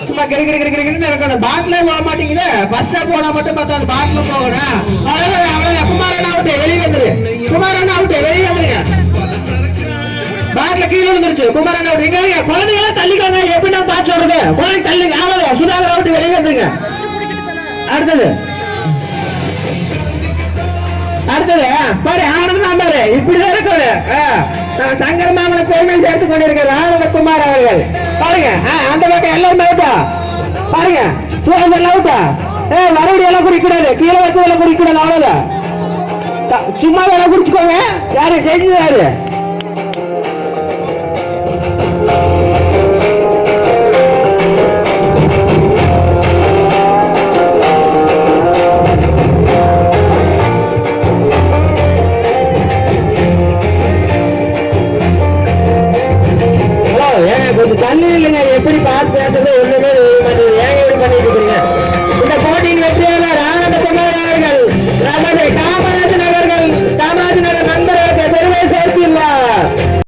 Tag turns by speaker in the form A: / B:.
A: சும்மா இருக்கணும். பாட்டிலே போக மாட்டீங்க. ஃபர்ஸ்டா போனா மட்டும் பார்த்தா அந்த பாட்டில போகணும். அவ்வளவு குமாரன் அவுட், வெளியே வந்துரு. குமாரன் அவுட், வெளியே வந்துருங்க. பாட்டில கீழே வந்துருச்சு. குமாரன் அவுட். எங்க குழந்தைங்க தள்ளிக்கோங்க. எப்படி நான் பார்த்து சொல்றது? குழந்தை தள்ளி ஆகல. சுதாகர் அவுட், வெளியே வந்துருங்க. அடுத்தது பாரு ஆனந்த் பாரு இப்படிதான் இருக்காரு. சங்கர் மாமனை கோயிலை சேர்த்து கொண்டிருக்கிறார் ஆனந்தகுமார் அவர்கள். பாருங்க அந்த பக்கம் எல்லாரும் அவுட்டா. பாருங்க சுதாகர் அவுட்டா. மறுபடியும் எல்லாம் குடிக்கூடாது. கீழே வச்சு எல்லாம் குடிக்கூடாது. அவ்வளவுதான். சும்மா எல்லாம் குடிச்சுக்கோங்க. யாரு ஜெயிச்சது யாரு? கொஞ்சம் தண்ணி இல்லைங்க. எப்படி